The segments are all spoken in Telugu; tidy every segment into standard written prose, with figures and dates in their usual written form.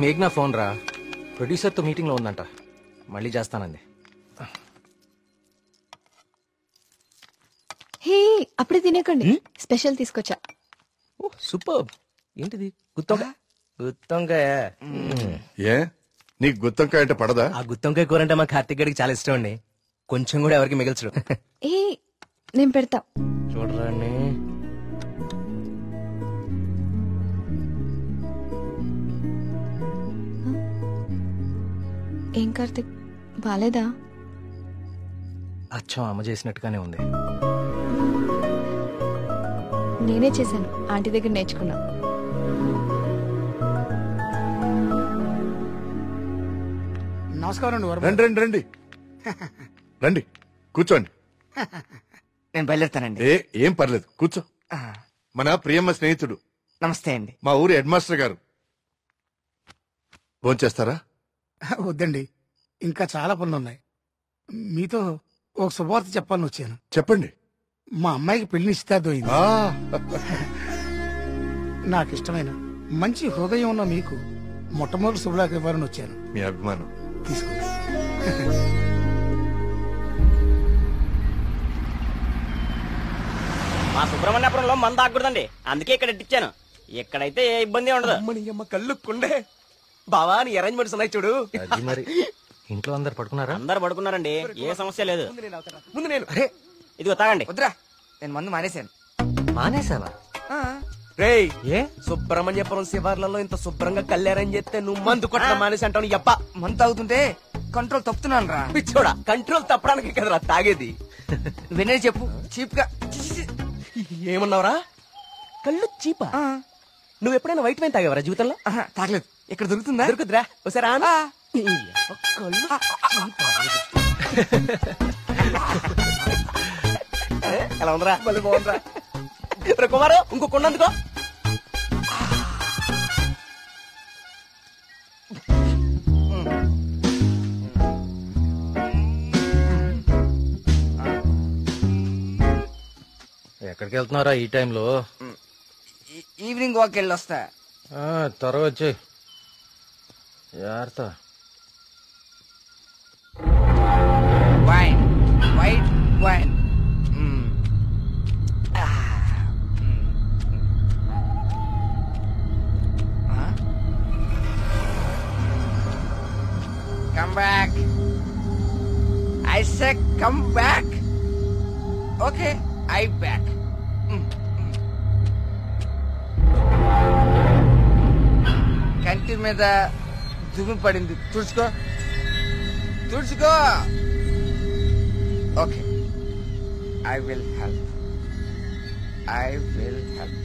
మేఘ్నా ఫోన్ రా, ప్రొడ్యూసర్తో మీటింగ్లో ఉందంట, మళ్ళీ చేస్తానంది. హే అప్పుడే తినేకండి, స్పెషల్ తీసుకొచ్చా. ఓ సూపర్. ఏంటిది? గుత్తొంకాయ. గుత్తొంకాయ? ఏ నీకు గుత్తొంకాయ అంటే పడదా? ఆ గుత్తొంకాయ కూర అంటే మా కార్తిక్ గడికి చాలా ఇష్టం అండి, కొంచెం కూడా ఎవరికి మిగల్చడు. ఏ నేను పెడతా. చూడరాని ఏం కార్తిక్, బాలేదా? అచ్చం అమ్మ చేసినట్టుగానే ఉంది. నేనే చేశాను, ఆంటీ దగ్గర నేర్చుకున్నా. నమస్కారం. రండి రండి రండి రండి, కూర్చోండి. నేను బయలుదేరుతానండి. ఏం పర్లేదు, కూర్చో. మన ప్రియమ్మ స్నేహితుడు, నమస్తే అండి. మా ఊరి హెడ్ మాస్టర్ గారు. భోంచేస్తారా? వద్దండి, ఇంకా చాలా పనులున్నాయి. మీతో ఒక శుభవార్త చెప్పాలని వచ్చాను. చెప్పండి. మా అమ్మాయికి పెళ్లి నిశ్చితార్థమైంది. ఆ, నాకు ఇష్టమైన మంచి హృదయం ఉన్న మీకు మొట్టమొదటి శుభలాకి ఇవ్వాలని వచ్చాను. మీ అభిమానం. తీసుకోండి. మా సుబ్రహ్మణ్యపురంలో మంద ఆగకూడదండి, అందుకే ఇక్కడ ఇట్టించాను. ఇక్కడైతే ఏ ఇబ్బంది ఉండదు. అమ్మ కళ్ళు కుండే బావా, నీ అరేంజ్మెంట్స్ ఉన్నాయి చూడు. అది మరి ఇంట్లో అందరు పడుకున్నారా? అందరు పడుకున్నారండి, ఏ సమస్య లేదు. ముందు నేను. అరే ఇదిగో తాగండి. వద్దురా, నేను మందు మానేశాను. మానేసావా? రేయ్, ఏ సుబ్రహ్మణ్యపురం శివార్లలో ఇంత శుభ్రంగా కళ్యాణం చేస్తే నువ్వు మందు కొట్ట మానేసి అంటావు. ఎప్ప మందు తాగుతుంటే కంట్రోల్ తప్పుతున్నాను రా. పిచ్చోడా, కంట్రోల్ తప్పడానికి కదరా తాగేది. వినే చెప్పు, చీప్ గా. ఏమన్నావురా? కళ్ళు చీపా? నువ్వు ఎప్పుడైనా వైట్ వైన్ తాగేవరా జీవితంలో? తాగలేదు. ఇక్కడ దొరుకుతుందా? దొరుకుతురా, ఒకసారి ఎలా ఉందిరా? మళ్ళీ బాగుందిరా. కుమారు, ఇంకో కొండందుకో. ఎక్కడికి వెళ్తున్నారా ఈ టైంలో? ఈవినింగ్ వాక్ వెళ్ళొస్తా. త్వరగా వచ్చి జాగ్రత్త. Wine, white wine. Come back. I said come back. Okay, I back. కంటి మీద దుమ్ము పడింది, తుడుచుకో తుడుచుకో. Okay, I will help. I will help.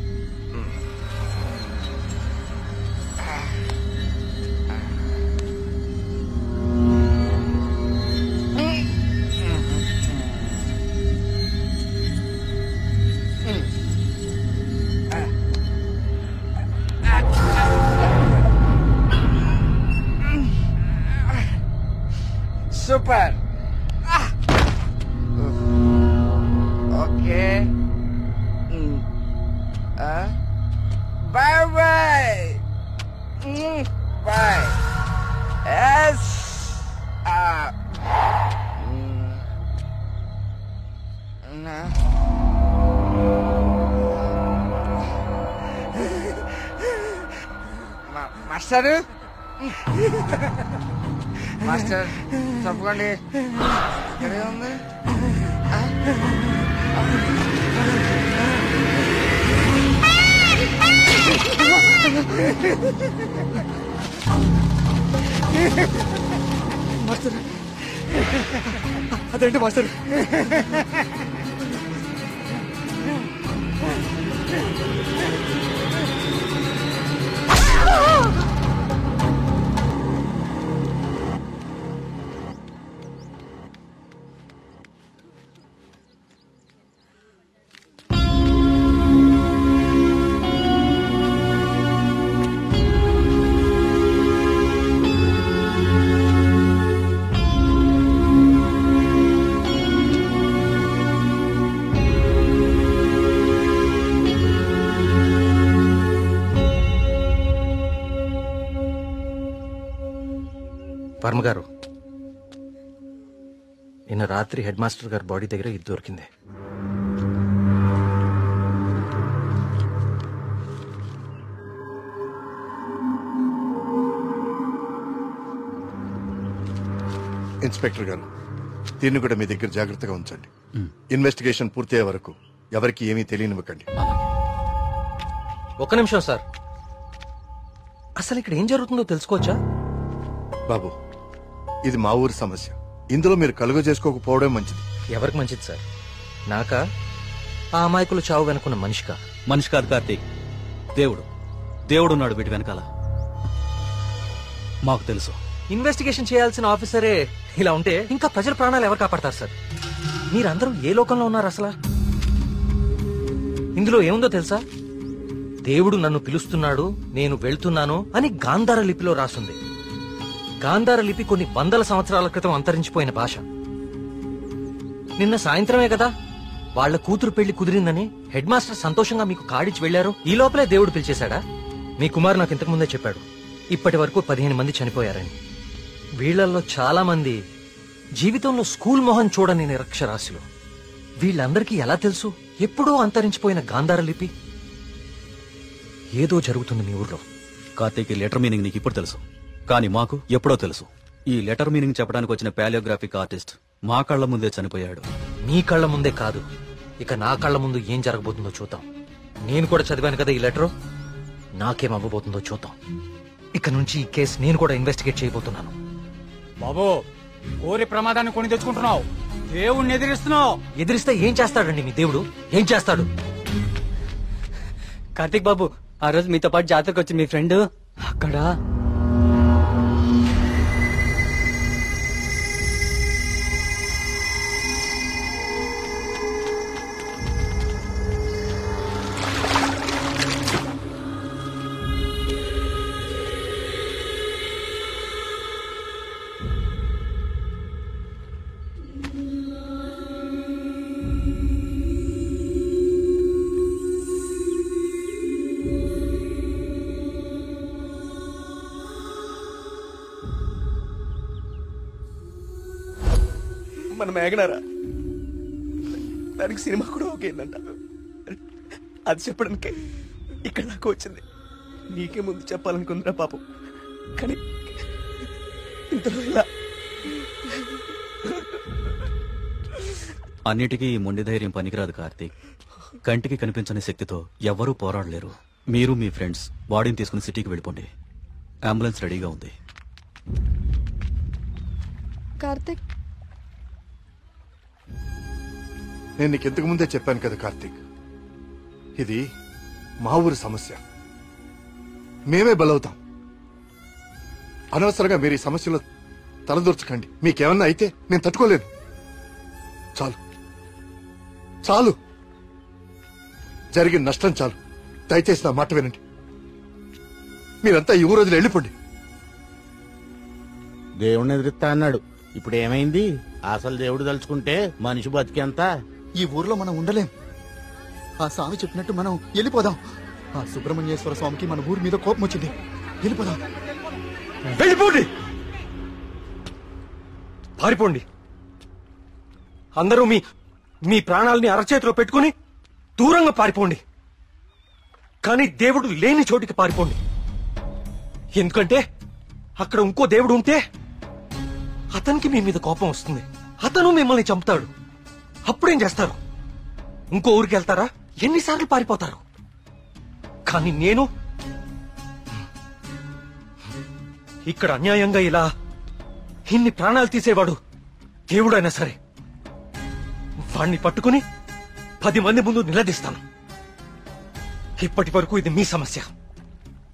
Super. Okay. Bye bye. Bye. Yes. Master, master తప్పకండి. ఇక్కడే ఉంది. మాస్టర్, అదేంటి మాస్టర్? వర్మ గారు, నిన్న రాత్రి హెడ్ మాస్టర్ గారి బాడీ దగ్గర ఇది దొరికింది. ఇన్స్పెక్టర్ గారు, దీన్ని కూడా మీ దగ్గర జాగ్రత్తగా ఉంచండి. ఇన్వెస్టిగేషన్ పూర్తయ్యే వరకు ఎవరికి ఏమీ తెలియనివ్వకండి. ఒక్క నిమిషం సార్, అసలు ఇక్కడ ఏం జరుగుతుందో తెలుసుకోవచ్చా? బాబు, ఇది మా ఊరి సమస్య. ఇందులో మీరు కలుగ చేసుకోకపోవడం మంచిది. ఎవరికి మంచిది సార్? నాకా, ఆ అమాయకులు చావు వెనుకున్న మనిషికా? మనిషి కాదు కార్తీక్, దేవుడున్నాడు వీటి వెనకాల. మాకు తెలుసు. ఇన్వెస్టిగేషన్ చేయాల్సిన ఆఫీసరే ఇలా ఉంటే ఇంకా ప్రజల ప్రాణాలు ఎవరు కాపాడతారు సార్? మీరందరూ ఏ లోకంలో ఉన్నారు అసలు? ఇందులో ఏముందో తెలుసా? దేవుడు నన్ను పిలుస్తున్నాడు, నేను వెళ్తున్నాను అని గాంధార లిపిలో రాసుంది. గాంధార లిపి కొన్ని వందల సంవత్సరాల క్రితం అంతరించిపోయిన భాష. నిన్న సాయంత్రమే కదా వాళ్ల కూతురు పెళ్లి కుదిరిందని హెడ్ మాస్టర్ సంతోషంగా మీకు కాడిచి వెళ్లారు. ఈ లోపలే దేవుడు పిలిచేశాడా? మీ కుమారు నాకు ఇంతకు ముందే చెప్పాడు, ఇప్పటి వరకు 15 మంది చనిపోయారని. వీళ్లలో చాలా మంది జీవితంలో స్కూల్ మొహం చూడని నిరక్షరాస్యులు. వీళ్ళందరికీ ఎలా తెలుసు ఎప్పుడో అంతరించిపోయిన గాంధార లిపి? ఏదో జరుగుతుంది మీ ఊర్లో. కార్తీక్, ఈ లెటర్ మీనింగ్ నీకు ఇప్పుడు తెలుసు, కానీ మాకు ఎప్పుడో తెలుసు. ఈ లెటర్ మీనింగ్ చెప్పడానికి వచ్చిన పాలియోగ్రాఫిక్ ఆర్టిస్ట్ మా కళ్ల ముందే చనిపోయాడు. మీ కళ్ల ముందే కాదు, ఇక నా కళ్ల ముందు ఏం జరగబోతుందో చూద్దాం. నేను కూడా చదివాను కదా ఈ లెటరు, నాకేం అవ్వబోతుందో చూద్దాం. ఇక నుంచి ఈ కేసు నేను కూడా ఇన్వెస్టిగేట్ చేయబోతున్నాను. బాబు, కోరి ప్రమాదాన్ని కొని తెచ్చుకుంటున్నావు, దేవుణ్ణి ఎదిరిస్తున్నావు. ఎదిరిస్తే ఏం చేస్తాడండి మీ దేవుడు? ఏం చేస్తాడు? కార్తీక్ బాబు, ఆ రోజు మీతో పాటు జాతరకు వచ్చింది మీ ఫ్రెండ్, అక్కడ మన మేఘనారా, దానికి సినిమా కూడా ఓకేందంట. అది చెప్పడానికి ఇక్కడ నాకు వచ్చింది. నీకే ముందు చెప్పాలనుకుందిరా పాపం, కానీ ఇంతలో ఇలా. అన్నిటికీ ఈ మొండి ధైర్యం పనికిరాదు కార్తీక్. కంటికి కనిపించని శక్తితో ఎవ్వరూ పోరాడలేరు. మీరు మీ ఫ్రెండ్స్ బాడీని తీసుకుని సిటీకి వెళ్ళిపోండి. అంబులెన్స్ రెడీగా ఉంది. కార్తిక్, నేను నీకు ఇంతకు ముందే చెప్పాను కదా కార్తీక్, ఇది మా ఊరి సమస్య. మేమే బలవుతాం. అనవసరంగా మీరు ఈ సమస్యలో తలదూర్చకండి. మీకేమన్నా అయితే నేను తట్టుకోలేను. చాలు చాలు, జరిగిన నష్టం చాలు. దయచేసి నా మాట వినండి. మీరంతా ఈ ఊరు వదిలి వెళ్ళిపోండి. దేవుణ్ణి ఎదిరిస్తా అన్నాడు, ఇప్పుడు ఏమైంది? అసలు దేవుడు తలుచుకుంటే మనిషి బతికేంత. ఈ ఊర్లో మనం ఉండలేం. ఆ స్వామి చెప్పినట్టు మనం వెళ్ళిపోదాం. ఆ సుబ్రహ్మణ్యేశ్వర స్వామికి మన ఊరి మీద కోపం వచ్చింది. వెళ్ళిపోదాం. వెళ్ళిపోండి, పారిపోండి. అందరూ మీ మీ ప్రాణాలని అరచేతిలో పెట్టుకుని దూరంగా పారిపోండి. కానీ దేవుడు లేని చోటికి పారిపోండి. ఎందుకంటే అక్కడ ఇంకో దేవుడు ఉంటే అతనికి మీ మీద కోపం వస్తుంది. అతను మిమ్మల్ని చంపుతాడు. అప్పుడేం చేస్తారు? ఇంకో ఊరికి వెళ్తారా? ఎన్నిసార్లు పారిపోతారు? కానీ నేను ఇక్కడ అన్యాయంగా ఇలా ఇన్ని ప్రాణాలు తీసేవాడు దేవుడైనా సరే వాణ్ణి పట్టుకుని 10 మంది ముందు నిలదీస్తాను. ఇప్పటి వరకు ఇది మీ సమస్య,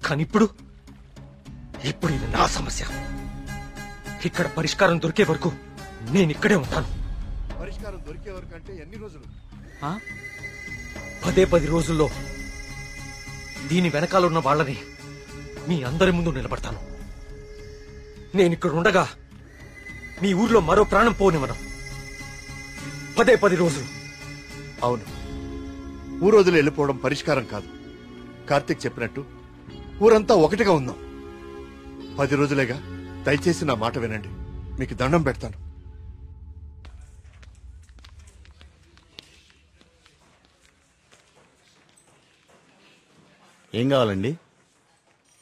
కానీ ఇప్పుడు ఇది నా సమస్య. ఇక్కడ పరిష్కారం దొరికే వరకు నేను ఇక్కడే ఉంటాను. పరిష్కారం దొరికే వరకు అంటే ఎన్ని రోజులు? 10 రోజుల్లో దీని వెనకాల ఉన్న వాళ్ళని మీ అందరి ముందు నిలబడతాను. నేను ఇక్కడ ఉండగా మీ ఊర్లో మరో ప్రాణం పోనివ్వను. 10 రోజులు. అవును, ఊరు వదిలి వెళ్ళిపోవడం పరిష్కారం కాదు. కార్తీక్ చెప్పినట్టు ఊరంతా ఒకటిగా ఉందాం. 10 రోజులేగా, దయచేసి నా మాట వినండి, మీకు దండం పెడతాను. ఏం కావాలండి?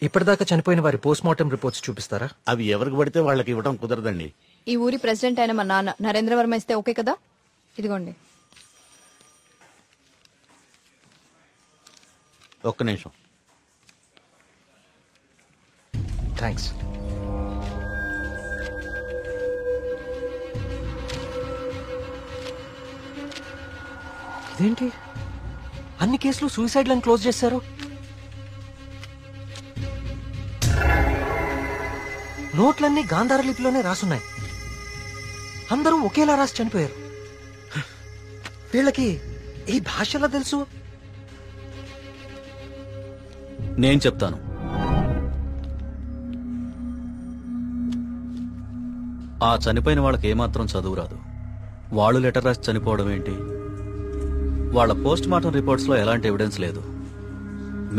ఇప్పటిదాకా చనిపోయిన వారి పోస్ట్ మార్టం రిపోర్ట్స్ చూపిస్తారా? అవి ఎవరికి పడితే వాళ్ళకి ఇవ్వడం కుదరదండి. ఈ ఊరి ప్రెసిడెంట్ అయిన మా నాన్న నరేంద్ర వర్మ ఇస్తే ఓకే కదా? ఇదిగోండి. ఒక్క నిమిషం. థ్యాంక్స్. ఇదేంటి అన్ని కేసులు సూసైడ్లను క్లోజ్ చేశారు? నోట్లన్నీ గాంధార లిపిలోనే రాసున్నాయి. అందరూ ఒకేలా రాసి చనిపోయారు. వీళ్ళకి ఈ భాషలా తెలుసు? నేను చెప్తాను. ఆ చనిపోయిన వాళ్ళకి ఏమాత్రం చదువు రాదు. వాళ్ళు లెటర్ రాసి చనిపోవడం ఏంటి? వాళ్ళ పోస్ట్ మార్టం రిపోర్ట్స్ లో ఎలాంటి ఎవిడెన్స్ లేదు.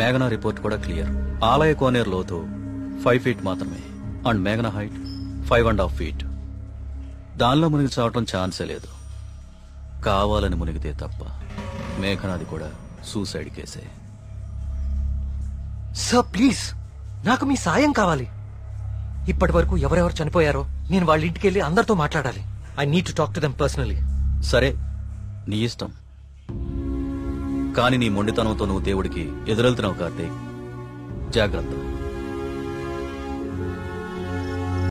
మేఘనా రిపోర్ట్ కూడా క్లియర్. ఆలయ కోనేరు లోతు 5 feet మాత్రమే, అండ్ మేఘనా హైట్ 5.5 feet. దానిలో మునిగి చావటం ఛాన్సే లేదు. కావాలని మునిగితే తప్ప. మేఘనాది కూడా సూసైడ్ కేసే. సార్ ప్లీజ్, నాకు మీ సాయం కావాలి. ఇప్పటి వరకు ఎవరెవరు చనిపోయారో నేను వాళ్ళ ఇంటికి వెళ్ళి అందరితో మాట్లాడాలి. I need to talk to them personally. సరే, నీ ఇష్టం. కానీ నీ మొండితనంతో నువ్వు దేవుడికి ఎదురెళ్తున్నావు కార్తీక్. జాగ్రత్త.